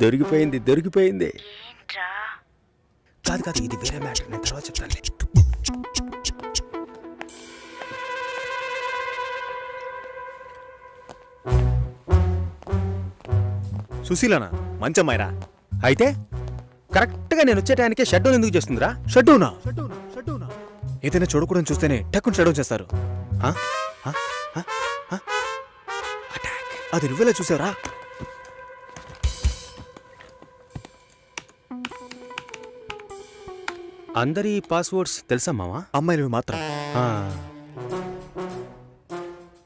దొరికిపోయింది దొరికిపోయింది. కాదు కాదు, ఇది వేరే మ్యాటర్, నేను తర్వాత చెప్తాను. సుశీలనా? మంచమ్మాయిరా. అయితే కరెక్ట్గా నేను వచ్చే టైంకే షట్ డౌన్ ఎందుకు చేస్తుందిరా? షడ్డౌనా? ఏదైనా చూడకూడని చూస్తేనే టక్కుని షడ్డౌన్ చేస్తారు. అది నువ్వెలా చూసావురా? అందరి పాస్వర్డ్స్ తెలుసా మావా? అమ్మాయిలు మాత్రం.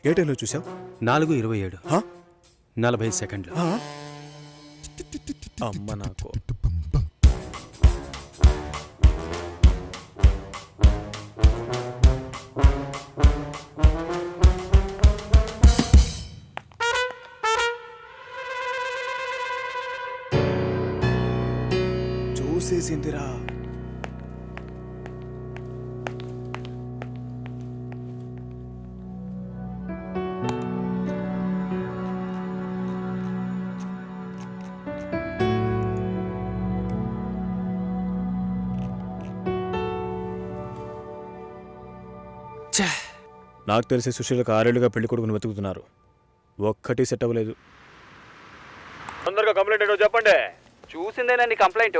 ఏ టైంలో చూసావు? 4:27 40 సెకండ్లు. అమ్మ నాకు. చూసేసిందిరా. నాకు తెలిసి సుశీలకు 6 ఏళ్లుగా పెళ్లి కొడుకుని వెతుకుతున్నారు. ఒక్కటి సెట్ అవ్వలేదు. తొందరగా కంప్లైంట్ ఏంటో చెప్పండి. చూసిందేనండి కంప్లైంట్.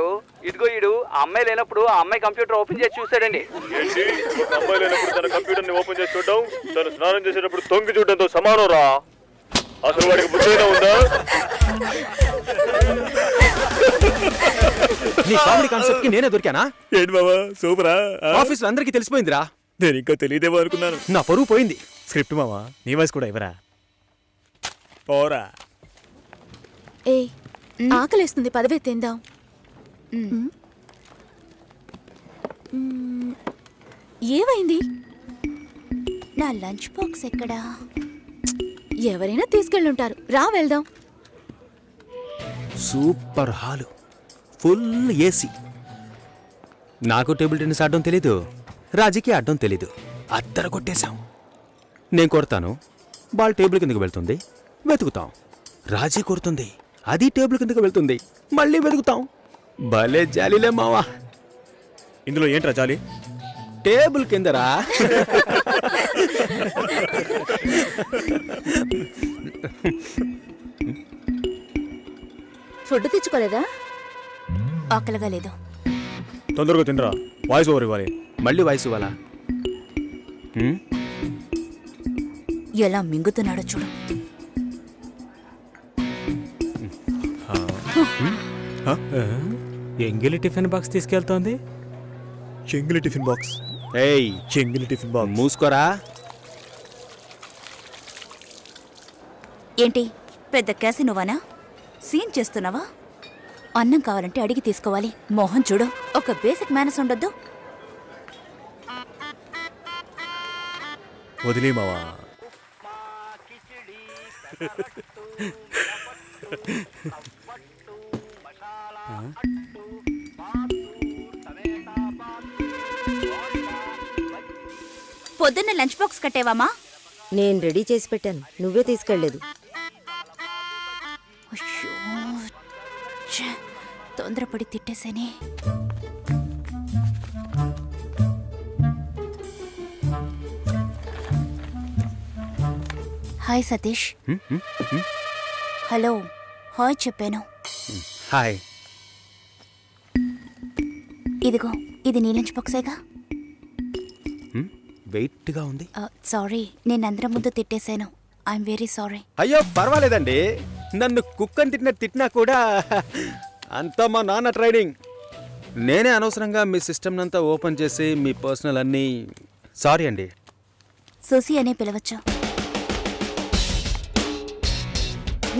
ఇదిగో ఈడు ఆ అమ్మాయి లేనప్పుడు ఆ అమ్మాయి కంప్యూటర్ ఓపెన్ చేసి చూసాడండి. ఏంటి, ఒక అమ్మాయి లేనప్పుడు తన కంప్యూటర్ ని ఓపెన్ చేసి చూడడం తను స్నానం చేసేటప్పుడు తొంగి చూడడంతో సమానం రా. అసలు వాడికి బుద్ధైనా ఉందా? నీ కామెడీ కాన్సెప్ట్ కి నేనే దొరికానా? ఏంటి బాబా సూపరా? ఆఫీస్ లో అందరికీ తెలిసిపోయిందిరా. నేను ఇంకా తెలియదేమో అనుకున్నాను. నా పరువు పోయింది. స్క్రిప్ట్ మావా, నీ వాయిస్ కూడా ఇవ్వరా? పోరా. ఏ ఆకలేస్తుంది, పదవే తిందాం. ఏమైంది? నా లంచ్ బాక్స్ ఎక్కడా? ఎవరైనా తీసుకెళ్ళుంటారు, రా వెళ్దాం. Super hall, full AC. నాకు టేబుల్ టెన్నిస్ ఆడడం తెలీదు, రాజీకి ఆడడం తెలీదు. అద్దరు కొట్టేశాం. నేను కొడతాను, బాల్ టేబుల్ కిందకు వెళ్తుంది, వెతుకుతాం. రాజీ కొడుతుంది, అది టేబుల్ కిందకు వెళ్తుంది, మళ్ళీ వెతుకుతాం. భలే జాలీలే మావా. ఇందులో ఏంట్రా జాలి? టేబుల్ కిందరా. ఫుడ్ తెచ్చుకోలేదా? ఆకలిగా లేదు. తొందరగా తినరా, వాయిస్ ఓవర్ ఇవ్వాలి. మళ్ళీ వాయిస్ ఇవ్వాలా? ఎలా మింగుతున్నాడో చూడు. ఎంగిలి టిఫిన్ బాక్స్ తీసుకెళ్తోంది. చెంగిలి టిఫిన్ బాక్స్. ఏయ్, చెంగిలి టిఫిన్ బాక్స్. మూసుకోరా. ఏంటి పెద్ద క్యాసినోవానా? సీన్ చేస్తున్నావా? అన్నం కావాలంటే అడిగి తీసుకోవాలి. మోహన్ చూడు, ఒక బేసిక్ మేనస్ ఉండొద్దు. వదిలే మావా. పొద్దున్న లంచ్ బాక్స్ కట్టేవామా? నేను రెడీ చేసి పెట్టాను, నువ్వే తీసుకెళ్లేదు. తొందరపడి తిట్టేసేనే. హాయ్ సతీష్. హలో, హాయ్ చెప్పాను. హాయ్. ఇదిగో, ఇది నీ లంచ్ బాక్సేగా. వెయిట్గా ఉంది. సారీ, నేను అందరం ముందు తిట్టేశాను. I'm very sorry. అయ్యో పర్వాలేదండి, నన్ను కుక్కని తిట్టినా కూడా అంతా మా నాన్న ట్రైనింగ్. నేనే అనవసరంగా మీ సిస్టమ్ అంతా ఓపెన్ చేసి మీ పర్సనల్ అన్నీ. సారీ అండి. సుసి అనే పిలవచ్చు.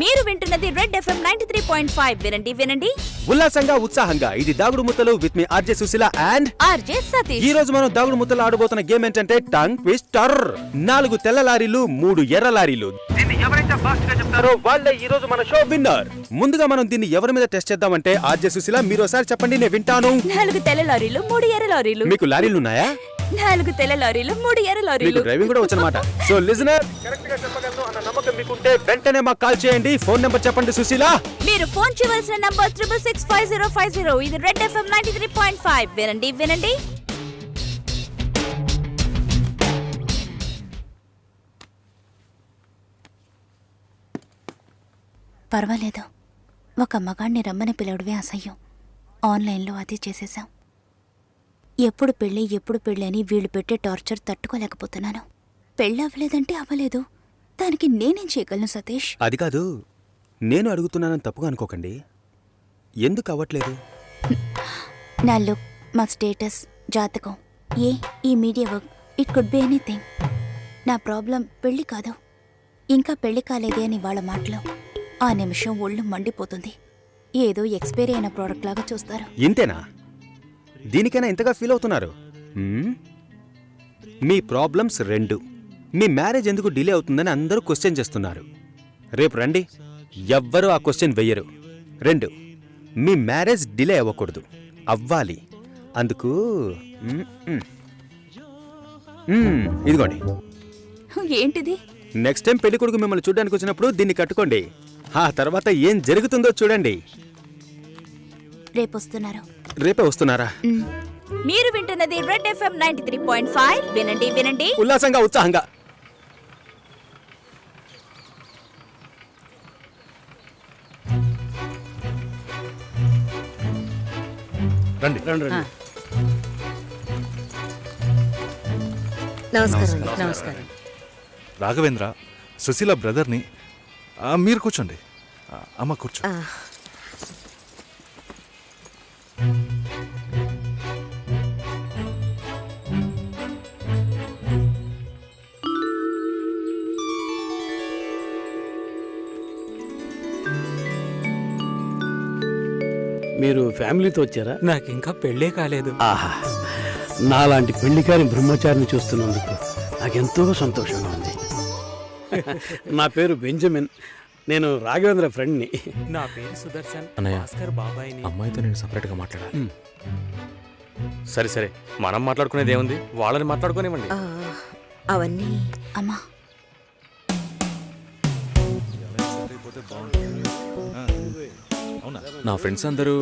మీరు వింటున్నది రెడ్ ఎఫ్ఎం 93.5. వినండి వినండి ఉల్లాసంగా ఉత్సాహంగా. ఇది దాగుడు ముత్తలు with me RJ Sushila and RJ Satish. ఈ రోజు మనం దాగుడు ముత్తలు ఆడబోతున్న గేమ్ ఏంటంటే టంగ్ ట్విస్టర్. 4 తెల్ల లారీలు, 3 ఎర్ర లారీలు. దీన్ని ఎవరైతే ఫాస్ట్ గా చెప్తారో వాళ్ళే ఈ రోజు మన షో విన్నర్. ముందుగా మనం దీన్ని ఎవరి మీద టెస్ట్ చేద్దామంటే ఆర్జే సుశీల మీరు ఒకసారి చెప్పండి, నేను వింటాను. 4 తెల్ల లారీలు, 3 ఎర్ర లారీలు. మీకు లారీలు ఉన్నాయా? 4 తెల్ల లారీలు, 3 ఎర్ర లారీలు. మీకు డ్రైవింగ్ కూడా వచ్చనమాట. సో లిజనర్, కరెక్ట్ గా చెప్పగలను అన్న నమ్మకం మీకుంటే వెంటనే మాకు కాల్ చేయండి. ఫోన్ నెంబర్ చెప్పండి సుశీల. మీరు ఫోన్ చేయవలసిన నంబర్ 6665050. ఇది రెడ్ ఎఫ్ఎం 93.5. వినండి వినండి. పర్వాలేదు, ఒక మగాణ్ణి రమ్మని పిలవడమే అసహ్యం. ఆన్లైన్లో అది చేసేశాం. ఎప్పుడు పెళ్ళి అని వీళ్ళు పెట్టే టార్చర్ తట్టుకోలేకపోతున్నాను. పెళ్ళి అవ్వలేదంటే అవ్వలేదు, దానికి నేనేం చేయగలను సతీష్? అది కాదు, నేను అడుగుతున్నానని తప్పుగా అనుకోకండి. ఎందుకు అవ్వట్లేదు? నా లుక్, మా స్టేటస్, జాతకం, ఈ media work, it could be anything. నా ప్రాబ్లం పెళ్లి కాదు, ఇంకా పెళ్లి కాలేదే అని వాళ్ళ మాటలు. ఆ నిమిషం ఒళ్ళు మండిపోతుంది. ఏదో ఎక్స్పైరీ అయిన ప్రోడక్ట్ లాగా చూస్తారు. ఇంతేనా? దీనికైనా ఇంతగా ఫీల్ అవుతున్నారు? మీ ప్రాబ్లమ్స్ 2. మీ మ్యారేజ్ ఎందుకు డిలే అవుతుందని అందరూ క్వశ్చన్ చేస్తున్నారు. రేపు రండి, ఎవ్వరూ ఆ క్వశ్చన్ వెయ్యరు. 2, మీ మ్యారేజ్ డిలే అవ్వకూడదు, అవ్వాలి. అందుకు ఇదిగోండి. ఏంటిది? నెక్స్ట్ టైం పెళ్లి కొడుకు మిమ్మల్ని చూడడానికి వచ్చినప్పుడు దీన్ని కట్టుకోండి. ఆ తర్వాత ఏం జరుగుతుందో చూడండి. రేపొస్తున్నారు. రేపే వస్తున్నారా? మీరు వింటున్నది రెడ్ ఎఫ్ఎం 93.5. వినండి వినండి. ఉల్లాసంగా, ఉత్సాహంగా. రండి. నమస్కారం. రాఘవేంద్ర, సుశీల బ్రదర్ని. మీరు కూర్చోండి. అమ్మ కూర్చో. మీరు ఫ్యామిలీతో వచ్చారా? నాకు ఇంకా పెళ్ళే కాలేదు. ఆహా, నాలాంటి పెళ్లికారి బ్రహ్మచారిని చూస్తున్నందుకు నాకెంతో సంతోషంగా ఉంది. నా పేరు బెంజమిన్, నేను రాఘవేంద్ర ఫ్రెండ్ని. నా పేరు సుదర్శన్. అన్నయ్య, భాస్కర్ బాబాయిని. అమ్మాయితో నేను సపరేట్గా మాట్లాడాలి. సరే మనం మాట్లాడుకునేది ఏముంది, వాళ్ళని మాట్లాడుకోనివ్వండి. అవన్నీ అమ్మా, నా ఫ్రెండ్స్ అందరూ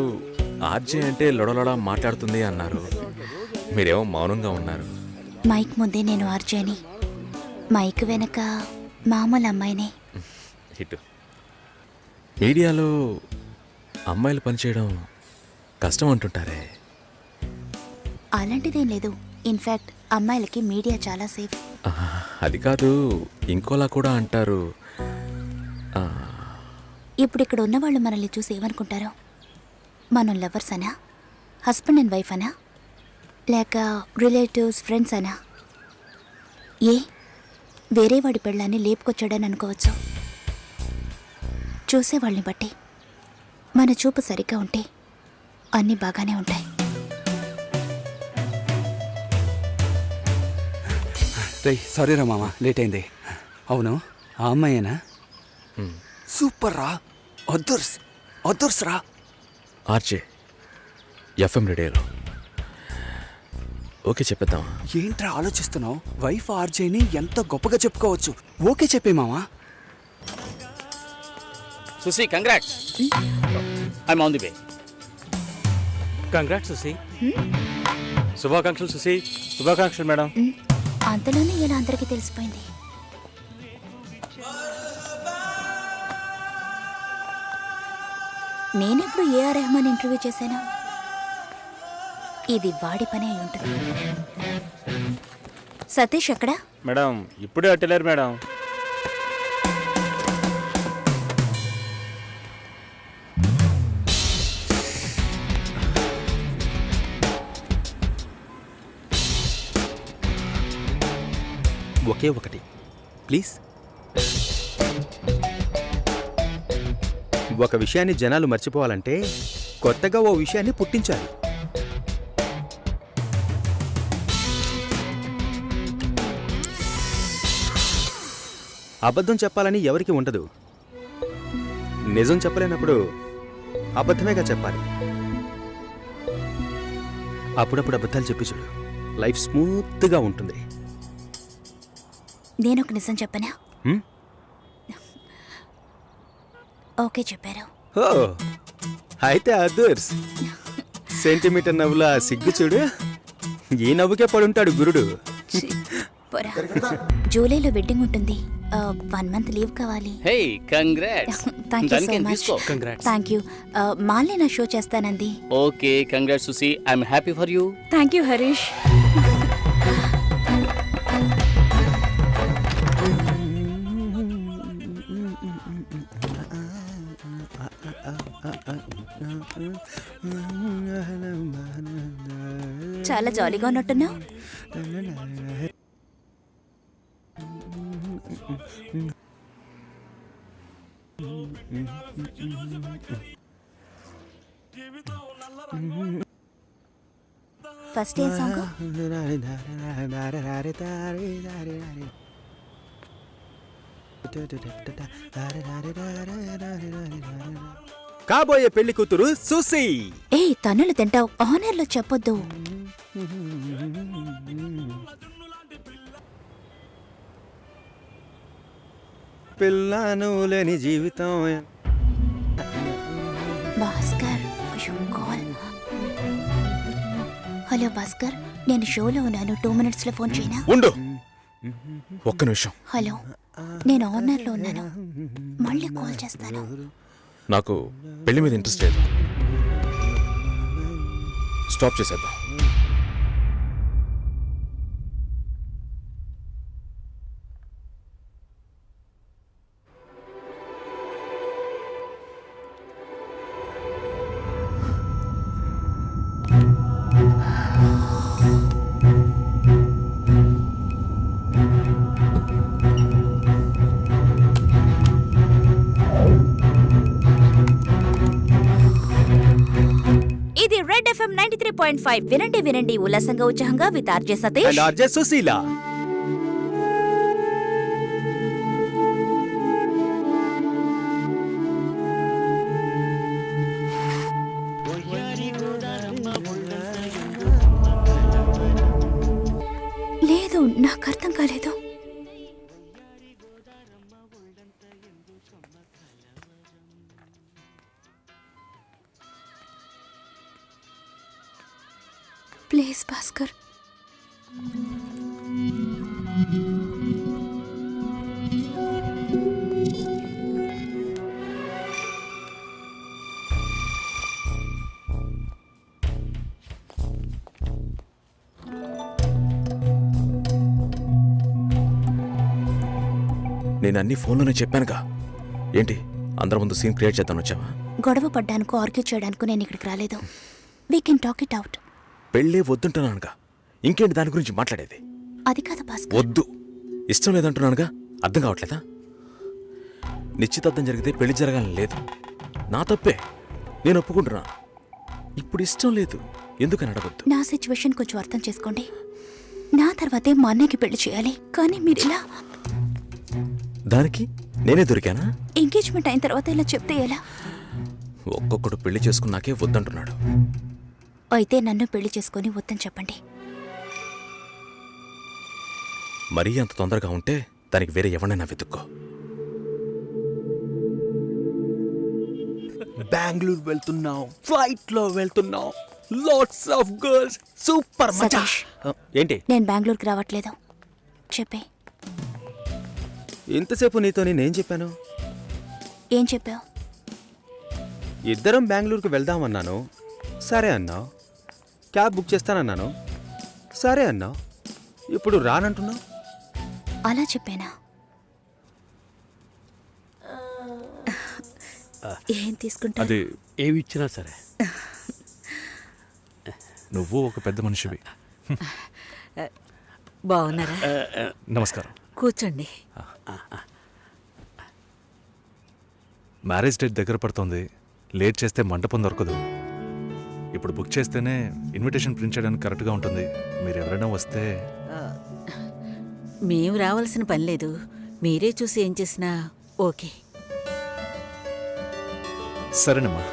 ఆర్జే అంటే లొడలొడ మాట్లాడుతుంది అన్నారు. మీరేమో మౌనంగా ఉన్నారు. మైక్ ముందే నేను ఆర్జేని, మైక్ వెనక మామూలు అమ్మాయిని. హిట్. మీడియాలో అమ్మాయిలు పనిచేయడం కష్టం అంటుంటారే. అలాంటిదేం లేదు. ఇన్ఫ్యాక్ట్ అమ్మాయిలకి మీడియా చాలా సేఫ్. అది కాదు, ఇంకోలా కూడా అంటారు. ఇప్పుడు ఇక్కడ ఉన్నవాళ్ళు మనల్ని చూసి ఏమనుకుంటారో? మనం లవర్స్ అనా, హస్బెండ్ అండ్ వైఫ్ అనా, లేక రిలేటివ్స్, ఫ్రెండ్స్ అనా? వేరే వాడి పెళ్ళాన్ని లేపుకొచ్చాడని అనుకోవచ్చు. చూసేవాళ్ళని బట్టి మన చూపు సరిగ్గా ఉంటే అన్నీ బాగానే ఉంటాయి. సారీ రా మామ, లేట్ అయింది. అవును, ఆ అమ్మాయేనా? సూపర్ రా, అదర్స్ రా. ఆర్జే ఎఫ్ఎం రేడియోలో. ఓకే చెప్పేద్దామా? ఏంట్రా ఆలోచిస్తున్నావు? వైఫ్ ఆర్జేని ఎంత గొప్పగా చెప్పుకోవచ్చు. ఓకే చెప్పే మామా. Susi, congrats. I'm on the way. Congrats Susi. శుభాకాంక్షలు సుశీ. శుభాకాంక్షలు మేడం. అంతలోనే ఇలా అందరికీ తెలిసిపోయింది. నేనెప్పుడు ఏఆర్ రెహమాన్ ఇంటర్వ్యూ చేశాను? ఇది వాడి పని అయి ఉంటుంది. సతీష్ ఎక్కడా? మేడం ఇప్పుడే అట్టలేరు మేడం. ఒకే ఒకటి ప్లీజ్. ఒక విషయాన్ని జనాలు మర్చిపోవాలంటే కొత్తగా ఓ విషయాన్ని పుట్టించాలి. అబద్ధం చెప్పాలని ఎవరికి ఉండదు. నిజం చెప్పలేనప్పుడు అబద్ధమేగా చెప్పాలి. అప్పుడప్పుడు అబద్ధాలు చెప్పి చూడు, లైఫ్ స్మూత్గా ఉంటుంది. నేనొక నిజం చెప్పనా? ఓకే చెప్పారు. ఓ అయితే అదర్స్ సెంటీమీటర్ నవ్వులా సిగ్గు చూడు. ఈ నవ్వుకే పడుంటాడు గురుడు. పోరా. జూలైలో వెడ్డింగ్ ఉంటుంది. 1 month లీవ్ కావాలి. Hey congrats. Thank you so దానికేం మచ్. తీసుకో. Thank you. మాల్ని నా షో చేస్తానంది. Okay congrats Susi, I'm happy for you. Thank you Harish. చాలా జాలీగా ఉన్నట్టున్నావు. ఫస్ట్ ఏ సాంగ్? కాబోయే పెళ్లి కూతురు సుసి. ఏ తన్నులు తింటావు, ఆనర్లో చెప్పొద్దు. పిల్లను లేని జీవితం. భాస్కర్, కాల్. హలో భాస్కర్, నేను షోలో ఉన్నాను. 2 minutes లో ఫోన్ చేయనా? ఉండు ఒక్క నిమిషం. హలో, నేను ఆనర్లో ఉన్నాను. మళ్ళీ కాల్ చేస్తాను. నాకు పెళ్లి మీద ఇంట్రెస్ట్ లేదు. స్టాప్ చేసేద్దాం. ఇది రెడ్ ఎఫ్ఎం 93.5. వినండి వినండి ఉల్లాసంగా ఉత్సాహంగా with RJ Satish and RJ Sushila. లేదు, నాకు అర్థం కాలేదు. ప్లీజ్ భాస్కర్. నేను అన్ని ఫోన్లోనే చెప్పానుగా. ఏంటి అందరి ముందు సీన్ క్రియేట్ చేద్దాం వచ్చావా? గొడవ పడ్డానుకో, ఆర్గ్యూ చేయడానికి నేను ఇక్కడికి రాలేదు. We can talk it out. పెళ్ళే వద్దుంటున్నానుగా, ఇంకేంటి దాని గురించి మాట్లాడేది? అది కాదు భాస్కర్. వద్దు, ఇష్టం లేదంటున్నానుగా. అర్థం కావట్లేదా? నిశ్చితార్థం జరిగితే పెళ్లి జరగాలని లేదు. నా తప్పే, నేను ఒప్పుకుంటున్నా. ఇప్పుడు ఇష్టం లేదు, ఎందుకని అడగొద్దు. నా సిచ్యువేషన్ కొంచెం అర్థం చేసుకోండి. నా తర్వాతే మా అన్నయ్యకి పెళ్లి చేయాలి, కానీ మీరు ఇలా. దానికి నేనే దొరికానా? ఎంగేజ్మెంట్ అయిన తర్వాత ఇలా చెప్తే ఎలా? ఒక్కొక్కడు పెళ్లి చేసుకున్నాకే వద్దంటున్నాడు. అయితే నన్ను పెళ్లి చేసుకొని వద్దని చెప్పండి. మరీ అంత తొందరగా ఉంటే దానికి వేరే ఎవరినైనా వెతుక్కో. బెంగళూరు వెళ్తున్నాం, ఫ్లైట్ లో వెళ్తున్నాం, లాట్స్ ఆఫ్ గర్ల్స్, సూపర్ మచా. సతీష్, ఏంటి నేను బెంగళూరుకి రావట్లేదు. చెప్పే. ఇంతసేపు నీతో నేనేం చెప్పాను? ఏం చెప్పావు? ఇద్దరం బెంగళూరుకు వెళ్దామన్నాను, సరే అన్నావు. క్యాబ్ బుక్ చేస్తానన్నాను, సరే అన్నావు. ఇప్పుడు రానంటున్నావు. అలా చెప్పానా? ఏం తీసుకుంటా? అది ఏమి ఇచ్చినా సరే. నువ్వు ఒక పెద్ద మనిషివి. బాగున్నారా? నమస్కారం. కూర్చోండి. మ్యారేజ్ డేట్ దగ్గర పడుతోంది. లేట్ చేస్తే మంటపం దొరకదు. ఇప్పుడు బుక్ చేస్తేనే ఇన్విటేషన్ ప్రింట్ చేయడానికి కరెక్ట్గా ఉంటుంది. మీరు ఎవరైనా వస్తే. మేము రావాల్సిన పని లేదు, మీరే చూసి ఏం చేసినా ఓకే. సరేనమ్మా,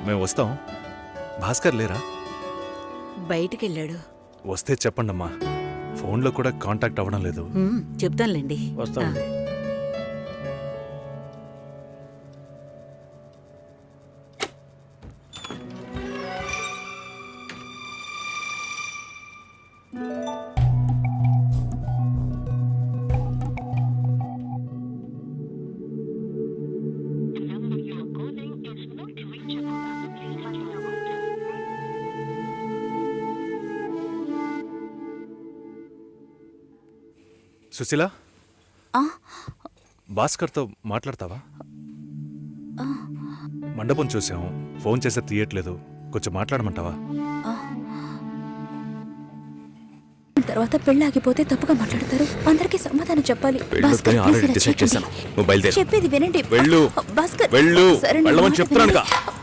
మేము వస్తాం. భాస్కర్ లేరా? బయటికెళ్ళాడు. వస్తే చెప్పండమ్మా. ఫోన్లో కూడా కాంటాక్ట్ అవ్వడం లేదు. చెప్తానులేండి. వస్తామండి. సుశీల ఆ, భాస్కర్తో మాట్లాడతావా? మండపం చూసాం, ఫోన్ చేస్తే తీయట్లేదు. కొంచెం మాట్లాడమంటావా? తర్వాత పెళ్ళి ఆగిపోతే తప్పుగా మాట్లాడతారు. అందరికీ సమాధానం చెప్పాలి. భాస్కర్, పెళ్ళొద్దని ఆల్రెడీ please ఇలా డిసైడ్ చేయకండి. చేశాను. నువ్వు బయలుదేరు. చెప్పేది వినండి. వెళ్ళు. భాస్కర్, వెళ్ళు. సరే, నా వెళ్ళమని మాట చెప్తున్నానుగా. వినండి.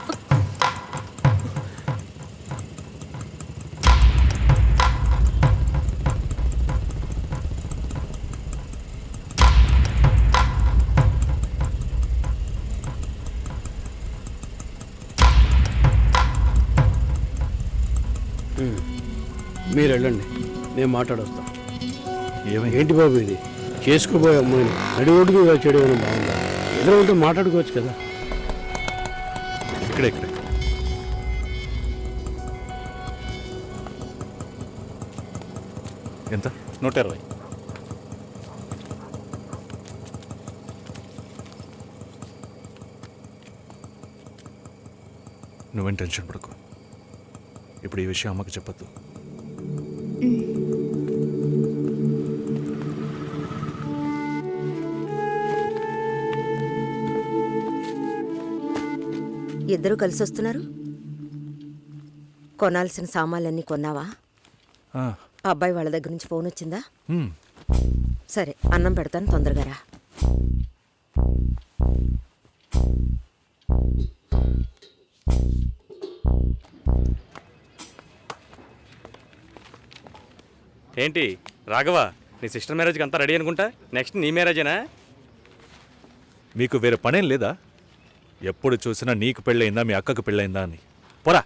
మీరు వెళ్ళండి, నేను మాట్లాడొస్తాను. ఏమైంది? ఏంటి బాబు ఇది? చేసుకోబోయే అమ్మాయిని నడి రోడ్డుకి చేయడం ఏమైనా బాగుందా? ఎదురు మాట్లాడుకోవచ్చు కదా. ఇక్కడే ఇక్కడే. ఎంత? 120. నువ్వేం టెన్షన్ పడకు. ఇప్పుడు ఈ విషయం అమ్మకి చెప్పొద్దు. ఇద్దరు కలిసి వస్తున్నారు. కొనాల్సిన సామాన్లన్నీ కొన్నావా? ఆ, అబ్బాయి వాళ్ళ దగ్గర నుంచి ఫోన్ వచ్చిందా? హ్మ్. సరే, అన్నం పెడతాను, తొందరగా రా. ఏంటి రాఘవ, నీ సిస్టర్ మ్యారేజ్కి అంతా రెడీ అనుకుంటా. నెక్స్ట్ నీ మ్యారేజేనా? మీకు వేరే పనేం లేదా? ఎప్పుడు చూసినా నీకు పెళ్ళయిందా, మీ అక్కకు పెళ్ళయిందా అని. పోరా.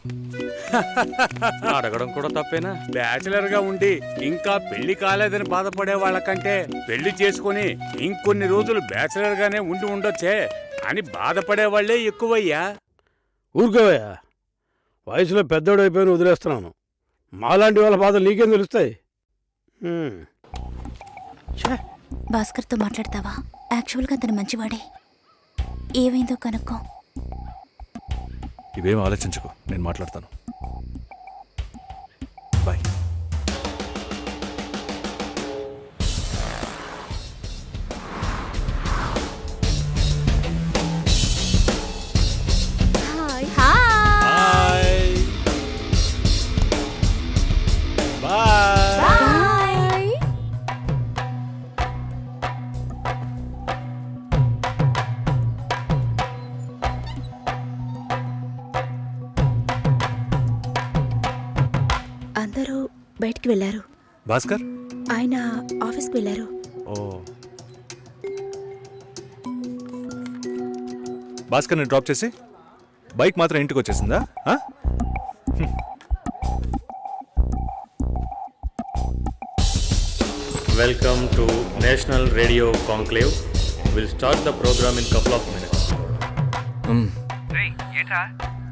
అడగడం కూడా తప్పేనా? బ్యాచిలర్ గా ఉండి ఇంకా పెళ్లి కాలేదని బాధపడే వాళ్ళకంటే పెళ్లి చేసుకుని ఇంకొన్ని రోజులు బ్యాచిలర్ గానే ఉండి ఉండొచ్చే అని బాధపడే వాళ్ళే ఎక్కువయ్యా. ఊరుకోవయ్యా, వయసులో పెద్దోడు అయిపోయిన వదిలేస్తున్నాను. మాలాంటి వాళ్ళ బాధలు నీకేం తెలుస్తాయి? భాస్కర్తో మాట్లాడతావా? యాక్చువల్గా అతను మంచివాడే. ఏమైందో కనుక్కో. ఇవేం ఆలోచించకు, నేను మాట్లాడతాను. Bye. Hi. Bye. Bye. Hi. అందరూ బయటికి వెళ్ళారు. భాస్కర్? ఆయన ఆఫీస్కి వెళ్ళారు. ఓ, భాస్కర్ని డ్రాప్ చేసి బైక్ మాత్రం ఇంటికి వచ్చేసిందా? ఆ? Welcome to national radio conclave. Will start the program in couple of minutes. ఏంట్రా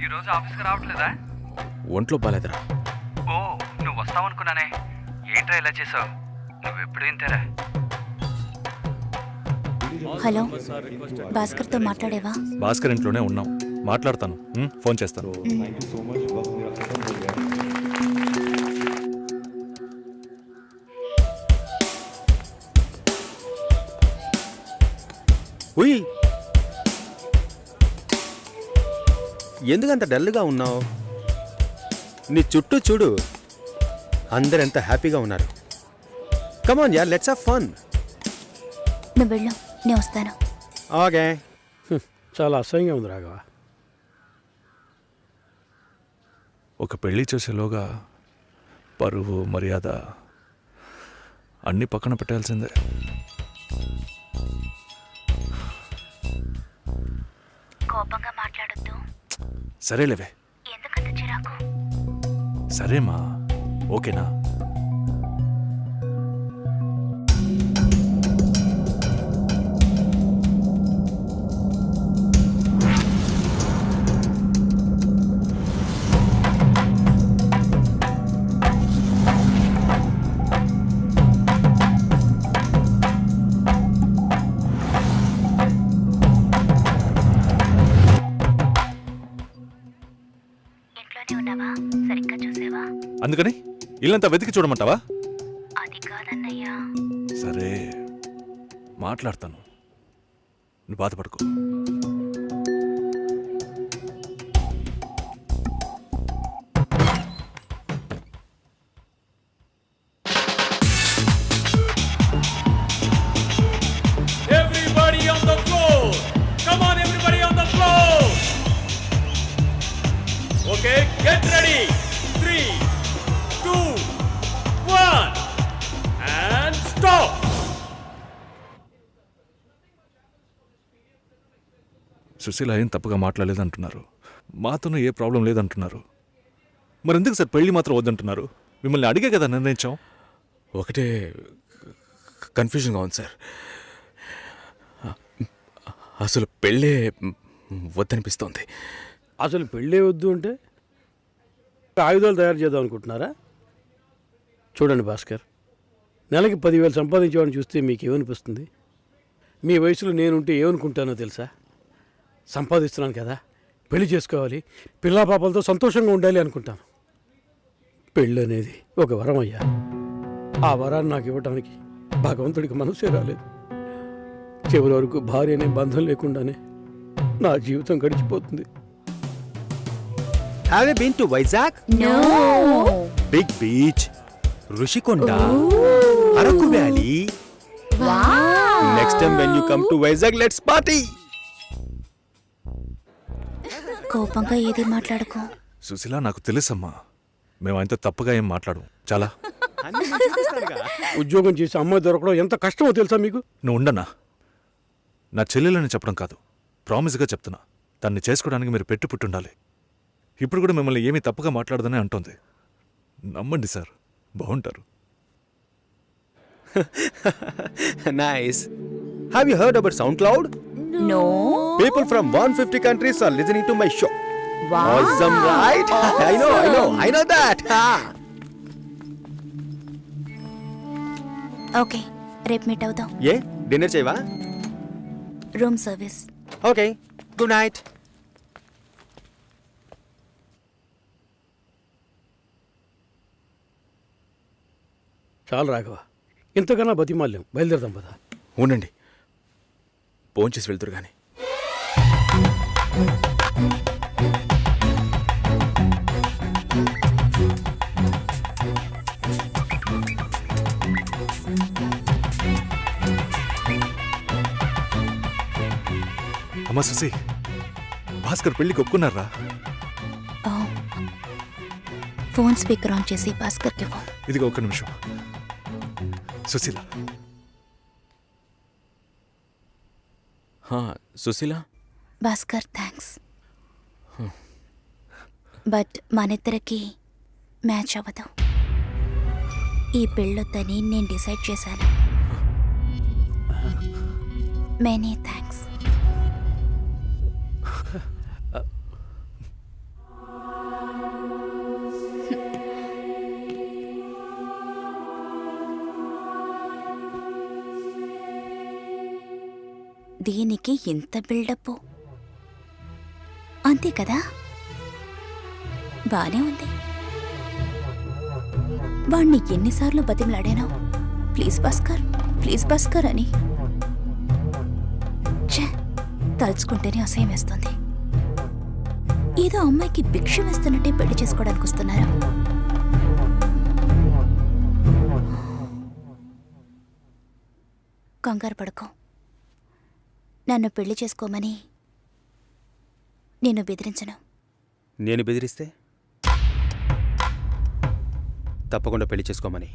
ఈరోజు ఆఫీస్కి రావట్లేదా? ఒంట్లో బాలేదురా. ఓ, నువ్వు వస్తావనుకున్నానే. ఏంట్రా ఇలా చేసావు? నువ్వు ఎప్పుడు ఇంతేరా? హలో, భాస్కర్తో మాట్లాడేవా? భాస్కర్ ఇంట్లోనే ఉన్నాం, మాట్లాడతాను. ఫోన్ చేస్తాను. ఉయ్, ఎందుకంత డల్గా ఉన్నావు? నీ చుట్టూ చూడు, అందరెంత హ్యాపీగా ఉన్నారు. Come on yeah, let's have fun. నువ్వు వెళ్ళు, నేను వస్తాను. ఓకే. చాలా అసహ్యంగా ఉంది రాఘవ. ఒక పెళ్లి చేసేలోగా పరువు మర్యాద అన్నీ పక్కన పెట్టాల్సిందే. కోపంగా మాట్లాడొద్దు. సరేలేవే. ఎందుకంత చిరాకు? సరేమా, ఓకేనా? ఇంట్లోనే ఉన్నావా? సరిగ్గా చూసావా? అందుకని ఇల్లంతా వెతికి చూడమంటావా? అది కాదన్నయ్యా. సరే, మాట్లాడతాను, నువ్వు బాధపడుకో. Everybody on the floor! Come on, everybody on the floor! Okay, get ready! 3, 2, 1, and stop! Susheela ఏం తప్పుగా మాట్లాడలేదంటున్నారు, మాతోనూ ఏ ప్రాబ్లం లేదంటున్నారు. మరెందుకు సార్ పెళ్లి మాత్రం వద్దంటున్నారు? మిమ్మల్ని అడిగే కదా నిర్ణయించాం. ఒకటే కన్ఫ్యూజన్గా ఉంది సార్. అసలు పెళ్ళే వద్దనిపిస్తోంది. అసలు పెళ్ళే వద్దు అంటే ఆయుధాలు తయారు చేద్దాం అనుకుంటున్నారా? చూడండి భాస్కర్, నెలకి 10,000 సంపాదించేవాడిని చూస్తే మీకేమనిపిస్తుంది? మీ వయసులో నేనుంటే ఏమనుకుంటానో తెలుసా? సంపాదిస్తున్నాను కదా, పెళ్లి చేసుకోవాలి, పిల్లా పాపలతో సంతోషంగా ఉండాలి అనుకుంటాను. పెళ్ళి అనేది ఒక వరం అయ్యా. ఆ వరాన్ని నాకు ఇవ్వడానికి భగవంతుడికి మనసే రాలేదు. చివరి వరకు భార్య అనే బంధం లేకుండానే నా జీవితం గడిచిపోతుంది. Have you been to Vizag? No. Big beach, Rushikonda, Araku Valley. Wow. Next time when you come to Vizag, let's party. కోపంగా ఏది మాట్లాడుకో. సుశీల, నాకు తెలుసమ్మా, మేము ఆయనతో తప్పుగా ఏం మాట్లాడు. చాలా ఉద్యోగం చేసి అమ్మాయి దొరకడం ఎంత కష్టమో తెలుసా మీకు? నువ్వు ఉండనా? నా చెల్లెలని చెప్పడం కాదు, ప్రామిస్గా చెప్తున్నా, తన్ని చేసుకోవడానికి మీరు పెట్టి పుట్టుండాలి. ఇప్పుడు కూడా మిమ్మల్ని ఏమీ తప్పుగా మాట్లాడదని అంటోంది. నమ్మండి సార్, బాగుంటారు. Nice. Have you heard about SoundCloud? No. People from 150 countries are listening to my show. Wow. Awesome, right? I know that. Okay, రేపు మీట్ అవుదాం. ఏ డిన్నర్ చేయవా? Room service. Okay, good night. చాలు రాఘవ, ఇంతకన్నా బతిమాల్యం. బయలుదేరదాం పదా. ఉండండి, ఫోన్ చేసి వెళ్తురు కానీ. అమ్మా సుశీ, భాస్కర్ పెళ్ళికి ఒప్పుకున్నారా? ఫోన్ స్పీకర్ ఆన్ చేసి భాస్కర్కి ఇవ్వు. ఇదిగో ఒక్క నిమిషం. సుశీల, సుశీల, భాస్కర్ థ్యాంక్స్, బట్ మనిద్దరికి మ్యాచ్ అవ్వదు. ఈ పెళ్ళొద్దని నేను డిసైడ్ చేశాను. Many thanks. దీనికి ఇంత బిల్డప్ అంతే కదా? బానే ఉంది. వాణ్ణి ఎన్నిసార్లు బతిమలాడాను, ప్లీజ్ భాస్కర్, ప్లీజ్ భాస్కర్ అని. ఛే, తలుచుకుంటేనే అసహ్యం వేస్తుంది. ఏదో అమ్మాయికి భిక్ష వేస్తున్నట్టే పెళ్లి చేసుకోవడానికి వస్తున్నారు. కంగారు పడుకో. నన్ను పెళ్లి చేసుకోమని నేను బెదిరించను. నేను బెదిరిస్తే తప్పకుండా పెళ్లి చేసుకోమని.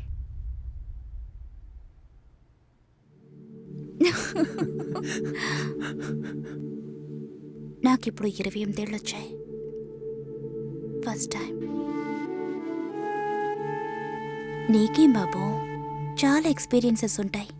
నాకిప్పుడు 28 ఏళ్ళు వచ్చాయి. First time. నీకేం బాబు, చాలా ఎక్స్పీరియన్సెస్ ఉంటాయి.